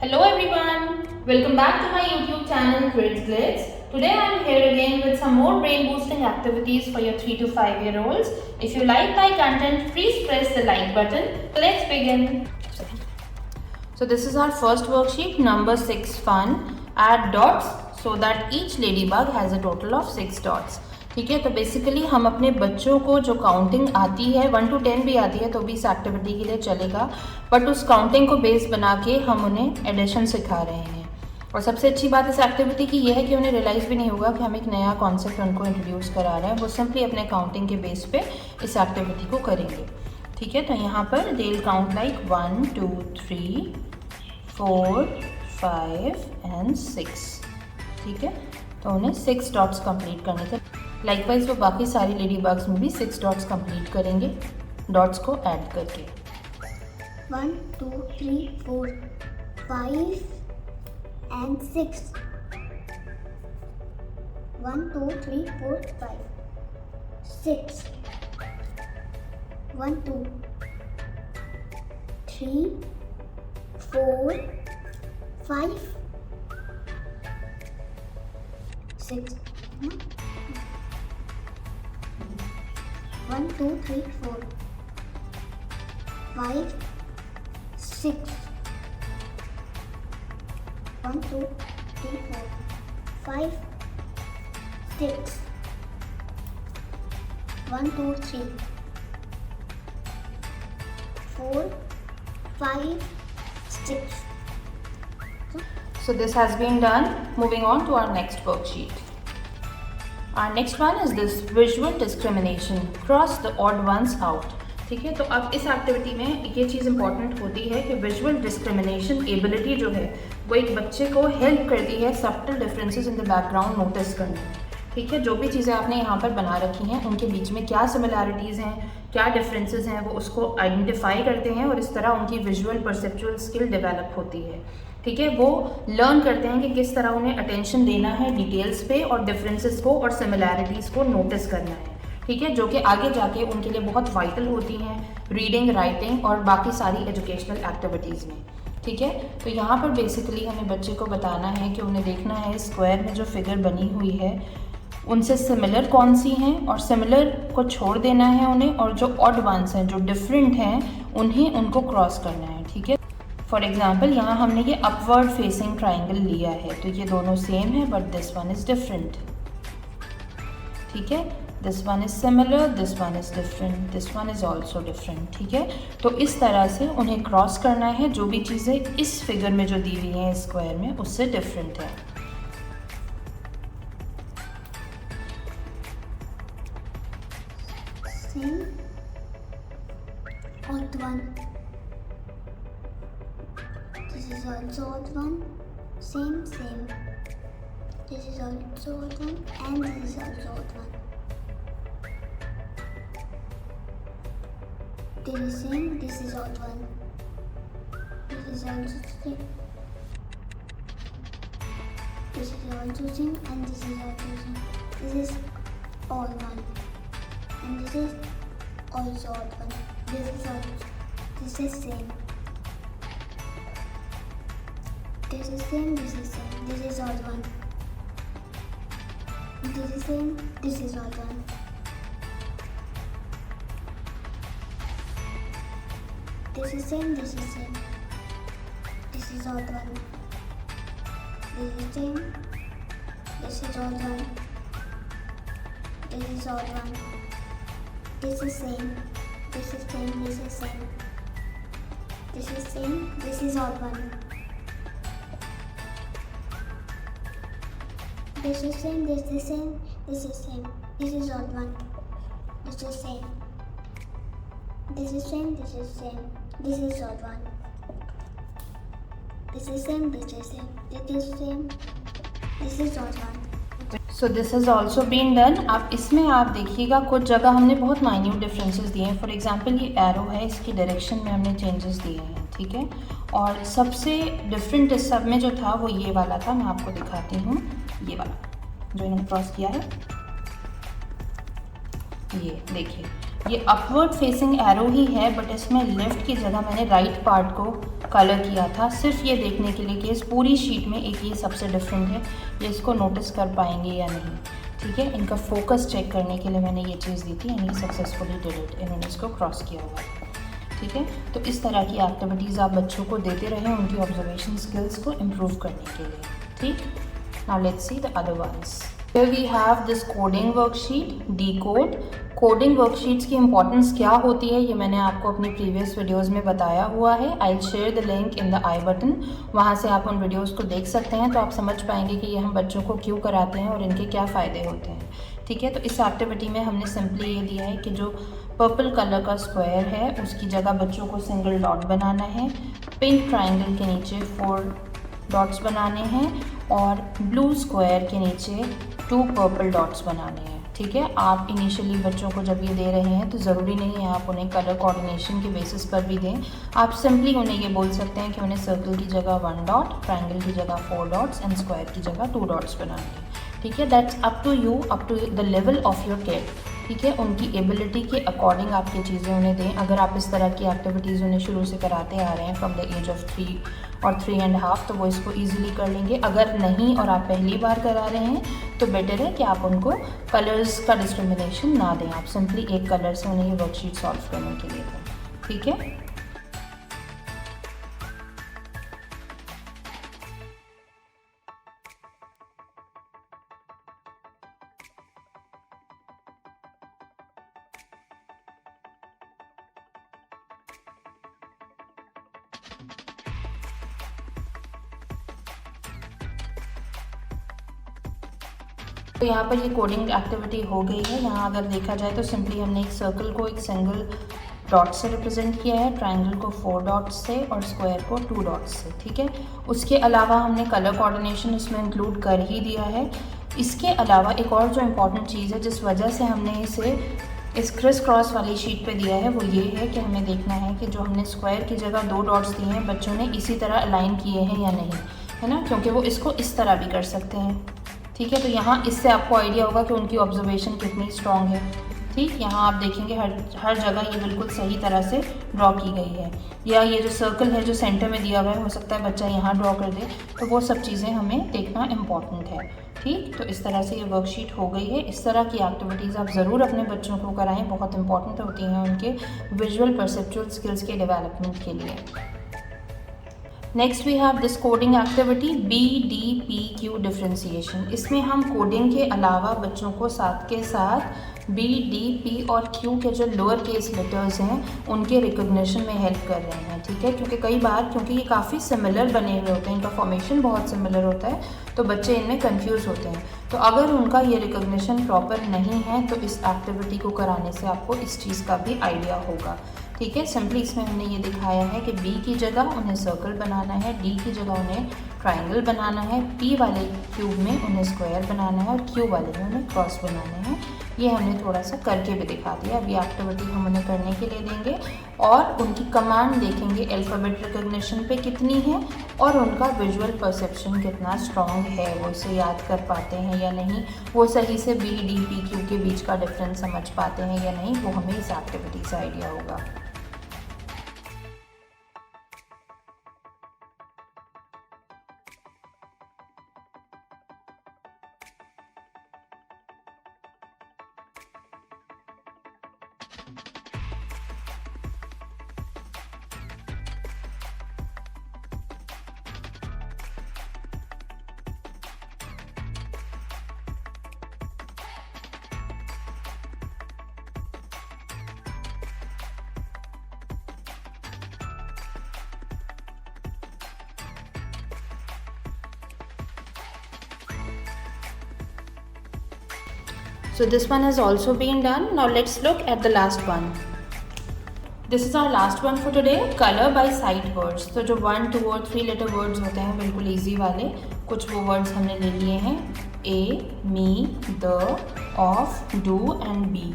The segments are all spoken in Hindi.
Hello everyone, welcome back to my YouTube channel Kids Glitz. Today I am here again with some more brain boosting activities for your 3 to 5 year olds. If you like my content, please press the like button. Let's begin. So this is our first worksheet, number 6 fun. Add dots so that each ladybug has a total of 6 dots. ठीक है, तो बेसिकली हम अपने बच्चों को जो काउंटिंग आती है 1 to 10 भी आती है तो भी इस एक्टिविटी के लिए चलेगा, बट उस काउंटिंग को बेस बना के हम उन्हें एडिशन सिखा रहे हैं। और सबसे अच्छी बात इस एक्टिविटी की यह है कि उन्हें रियलाइज़ भी नहीं होगा कि हम एक नया कॉन्सेप्ट उनको इंट्रोड्यूस करा रहे हैं, वो सिंपली अपने काउंटिंग के बेस पे इस एक्टिविटी को करेंगे। ठीक है, तो यहाँ पर they will count like 1 2 3 4 5 and 6। ठीक है, तो उन्हें 6 डॉट्स कंप्लीट करने थे। लाइकवाइज वो बाकी सारी लेडी बग्स में भी 6 डॉट्स कंप्लीट करेंगे डॉट्स को ऐड करके। 1 2 3 4 5 and 6 1 2 3 4 5 6 1 2 3 4 5 6 1 2 3 4 5 6 1 2 3 4 5 6 1 2 3 4 5 6. So this has been done. Moving on to our next worksheet. Our next one is this visual discrimination. Cross the odd ones out. ठीक है, तो अब इस एक्टिविटी में ये चीज़ इंपॉर्टेंट होती है कि विजुअल डिस्क्रिमिनेशन एबिलिटी जो है वो एक बच्चे को हेल्प करती है subtle differences in the background notice करने में। ठीक है, जो भी चीज़ें आपने यहाँ पर बना रखी हैं उनके बीच में क्या सिमिलैरिटीज़ हैं, क्या डिफरेंसेस हैं, वो उसको आइडेंटिफाई करते हैं और इस तरह उनकी विजुअल परसेप्चुअल स्किल डेवलप होती है। ठीक है, वो लर्न करते हैं कि किस तरह उन्हें अटेंशन देना है डिटेल्स पे और डिफरेंसेस को और सिमिलैरिटीज़ को नोटिस करना है। ठीक है, जो कि आगे जाके उनके लिए बहुत वाइटल होती हैं रीडिंग, राइटिंग और बाकी सारी एजुकेशनल एक्टिविटीज़ में। ठीक है, तो यहाँ पर बेसिकली हमें बच्चे को बताना है कि उन्हें देखना है स्क्वायर में जो फिगर बनी हुई है उनसे सिमिलर कौन सी हैं और सिमिलर को छोड़ देना है उन्हें, और जो ऑड वंस हैं जो डिफरेंट हैं उनको क्रॉस करना है। ठीक है, फॉर एग्जाम्पल यहाँ हमने ये अपवर्ड फेसिंग ट्राइंगल लिया है तो ये दोनों सेम है but this one is different. ठीक है, this one is similar, this one is different, this one is also different. ठीक है, तो इस तरह से उन्हें क्रॉस करना है जो भी चीज़ें इस फिगर में जो दी हुई हैं स्क्वायर में उससे डिफरेंट है। Same odd one. This is also odd one. Same. This is also odd one and this is also odd one. This is same. This is odd one. This is also same. This is also same and this is also same. This is odd one. And this is also odd one. This is same. This is same. This is same. This is odd one. This is same. This is odd one. This is same. This is same. This is odd one. This is same. This is odd one. This is odd one. This is same. This is same. This is same. This is same. This is odd one. This is same. This is same. This is same. This is odd one. This is same. This is same. This is same. This is odd one. This is same. This is same. This is same. This is odd one. So this has also been done. अब इसमें आप देखिएगा कुछ जगह हमने बहुत माइन्यूट डिफरेंसेस दिए हैं। फॉर एग्जांपल ये एरो है, इसकी डायरेक्शन में हमने चेंजेस दिए हैं। ठीक है, और सबसे डिफरेंट इस सब में जो था वो ये वाला था, मैं आपको दिखाती हूँ। ये वाला जो इन्होंने क्रॉस किया है, ये देखिए ये अपवर्ड फेसिंग एरो ही है, बट इसमें लेफ़्ट की जगह मैंने राइट पार्ट को कलर किया था, सिर्फ ये देखने के लिए कि इस पूरी शीट में एक ये सबसे डिफरेंट है, ये इसको नोटिस कर पाएंगे या नहीं। ठीक है, इनका फोकस चेक करने के लिए मैंने ये चीज़ दी थी, यानी सक्सेसफुली डिड इट, इन्होंने इसको क्रॉस किया हुआ है। ठीक है, तो इस तरह की एक्टिविटीज़ आप बच्चों को देते रहें उनकी ऑब्जर्वेशन स्किल्स को इम्प्रूव करने के लिए। ठीक, now let's see the other ones. Here we have this coding worksheet, decode। Coding worksheets की इंपॉर्टेंस क्या होती है ये मैंने आपको अपनी प्रीवियस वीडियोस में बताया हुआ है। I share the link in the I button, वहाँ से आप उन वीडियोस को देख सकते हैं, तो आप समझ पाएंगे कि ये हम बच्चों को क्यों कराते हैं और इनके क्या फ़ायदे होते हैं। ठीक है, तो इस एक्टिविटी में हमने सिंपली ये दिया है कि जो पर्पल कलर का स्क्वायर है उसकी जगह बच्चों को सिंगल डॉट बनाना है, पिंक ट्राइंगल के नीचे 4 डॉट्स बनाने हैं और ब्लू स्क्वायर के नीचे 2 पर्पल डॉट्स बनाने हैं। ठीक है, आप इनिशियली बच्चों को जब ये दे रहे हैं तो ज़रूरी नहीं है आप उन्हें कलर कोऑर्डिनेशन के बेसिस पर भी दें। आप सिंपली उन्हें ये बोल सकते हैं कि उन्हें सर्कल की जगह 1 डॉट, ट्रायंगल की जगह 4 डॉट्स एंड स्क्वायर की जगह 2 डॉट्स बनाने हैं। ठीक है, that's up to you, up to the level of your kid. ठीक है, उनकी एबिलिटी के अकॉर्डिंग आप ये चीज़ें उन्हें दें। अगर आप इस तरह की एक्टिविटीज़ उन्हें शुरू से कराते आ रहे हैं फ्रॉम द एज ऑफ 3 और 3.5, तो वो इसको ईजिली कर लेंगे। अगर नहीं और आप पहली बार करा रहे हैं तो बेटर है कि आप उनको कलर्स का डिस्क्रिमिनेशन ना दें, आप सिंपली एक कलर से उन्हें ये वर्कशीट सॉल्व करने के लिए दें। ठीक है, तो यहाँ पर ये कोडिंग एक्टिविटी हो गई है। यहाँ अगर देखा जाए तो सिंपली हमने एक सर्कल को एक सिंगल डॉट से रिप्रेजेंट किया है, ट्रायंगल को 4 डॉट्स से और स्क्वायर को 2 डॉट्स से। ठीक है, उसके अलावा हमने कलर कोऑर्डिनेशन इसमें इंक्लूड कर ही दिया है। इसके अलावा एक और जो इम्पॉर्टेंट चीज़ है जिस वजह से हमने इसे इस क्रिस क्रॉस वाली शीट पे दिया है वो ये है कि हमें देखना है कि जो हमने स्क्वायर की जगह 2 डॉट्स दिए हैं बच्चों ने इसी तरह अलाइन किए हैं या नहीं, है ना, क्योंकि वो इसको इस तरह भी कर सकते हैं। ठीक है, तो यहाँ इससे आपको आइडिया होगा कि उनकी ऑब्जर्वेशन कितनी स्ट्रॉन्ग है। ठीक, यहाँ आप देखेंगे हर जगह ये बिल्कुल सही तरह से ड्रॉ की गई है, या ये जो सर्कल है जो सेंटर में दिया हुआ है हो सकता है बच्चा यहाँ ड्रॉ कर दे, तो वो सब चीज़ें हमें देखना इम्पॉर्टेंट है। ठीक, तो इस तरह से ये वर्कशीट हो गई है। इस तरह की एक्टिविटीज़ आप ज़रूर अपने बच्चों को कराएं, बहुत इंपॉर्टेंट होती हैं उनके विजुअल परसेप्चुअल स्किल्स के डेवलपमेंट के लिए। Next we have this coding activity BDPQ differentiation. इसमें हम कोडिंग के अलावा बच्चों को साथ के साथ B, D, P और Q के जो लोअर केस लेटर्स हैं उनके रिकॉग्निशन में हेल्प कर रहे हैं। ठीक है, क्योंकि कई बार क्योंकि ये काफ़ी सिमिलर बने हुए होते हैं, इनका फॉर्मेशन बहुत सिमिलर होता है, तो बच्चे इनमें कंफ्यूज होते हैं। तो अगर उनका ये रिकॉग्निशन प्रॉपर नहीं है तो इस एक्टिविटी को कराने से आपको इस चीज़ का भी आइडिया होगा। ठीक है, सिंपली इसमें हमने ये दिखाया है कि B की जगह उन्हें सर्कल बनाना है, D की जगह उन्हें ट्रायंगल बनाना है, P वाले क्यूब में उन्हें स्क्वायर बनाना है और Q वाले में उन्हें क्रॉस बनाने हैं। ये हमने थोड़ा सा करके भी दिखा दिया। अभी एक्टिविटी हम उन्हें करने के लिए देंगे और उनकी कमांड देखेंगे अल्फ़ाबेट रिकॉग्निशन पे कितनी है और उनका विजुअल परसेप्शन कितना स्ट्रॉन्ग है, वो इसे याद कर पाते हैं या नहीं, वो सही से B, D, P, Q के बीच का डिफरेंस समझ पाते हैं या नहीं, वो हमें इस एक्टिविटी से आइडिया होगा। So this one has also been done. Now let's look at the last one. This is our last one for today. Color by sight words. तो जो 1, 2 और 3 letter words होते हैं बिल्कुल easy वाले, कुछ वो words हमने ले लिए हैं, A, me, the, of, do and be.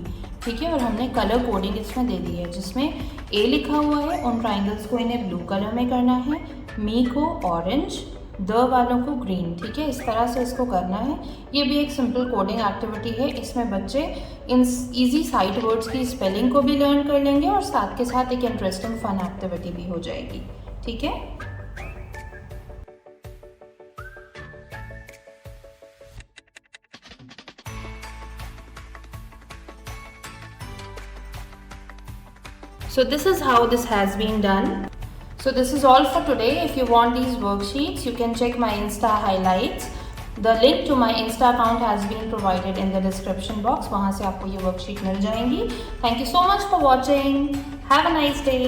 ठीक है, और हमने कलर कोडिंग इसमें दे दी है जिसमें A लिखा हुआ है, उन ट्राइंगल्स को इन्हें ब्लू कलर में करना है, मी को ऑरेंज, द वालों को ग्रीन। ठीक है, इस तरह से इसको करना है। ये भी एक सिंपल कोडिंग एक्टिविटी है, इसमें बच्चे इन इजी साइट वर्ड्स की स्पेलिंग को भी लर्न कर लेंगे और साथ के साथ एक इंटरेस्टिंग फन एक्टिविटी भी हो जाएगी। ठीक है। So this is how this has been done. So this is all for today. If you want these worksheets, you can check my Insta highlights. The link to my Insta account has been provided in the description box. वहाँ से आपको ये worksheet मिल जाएंगी. Thank you so much for watching. Have a nice day.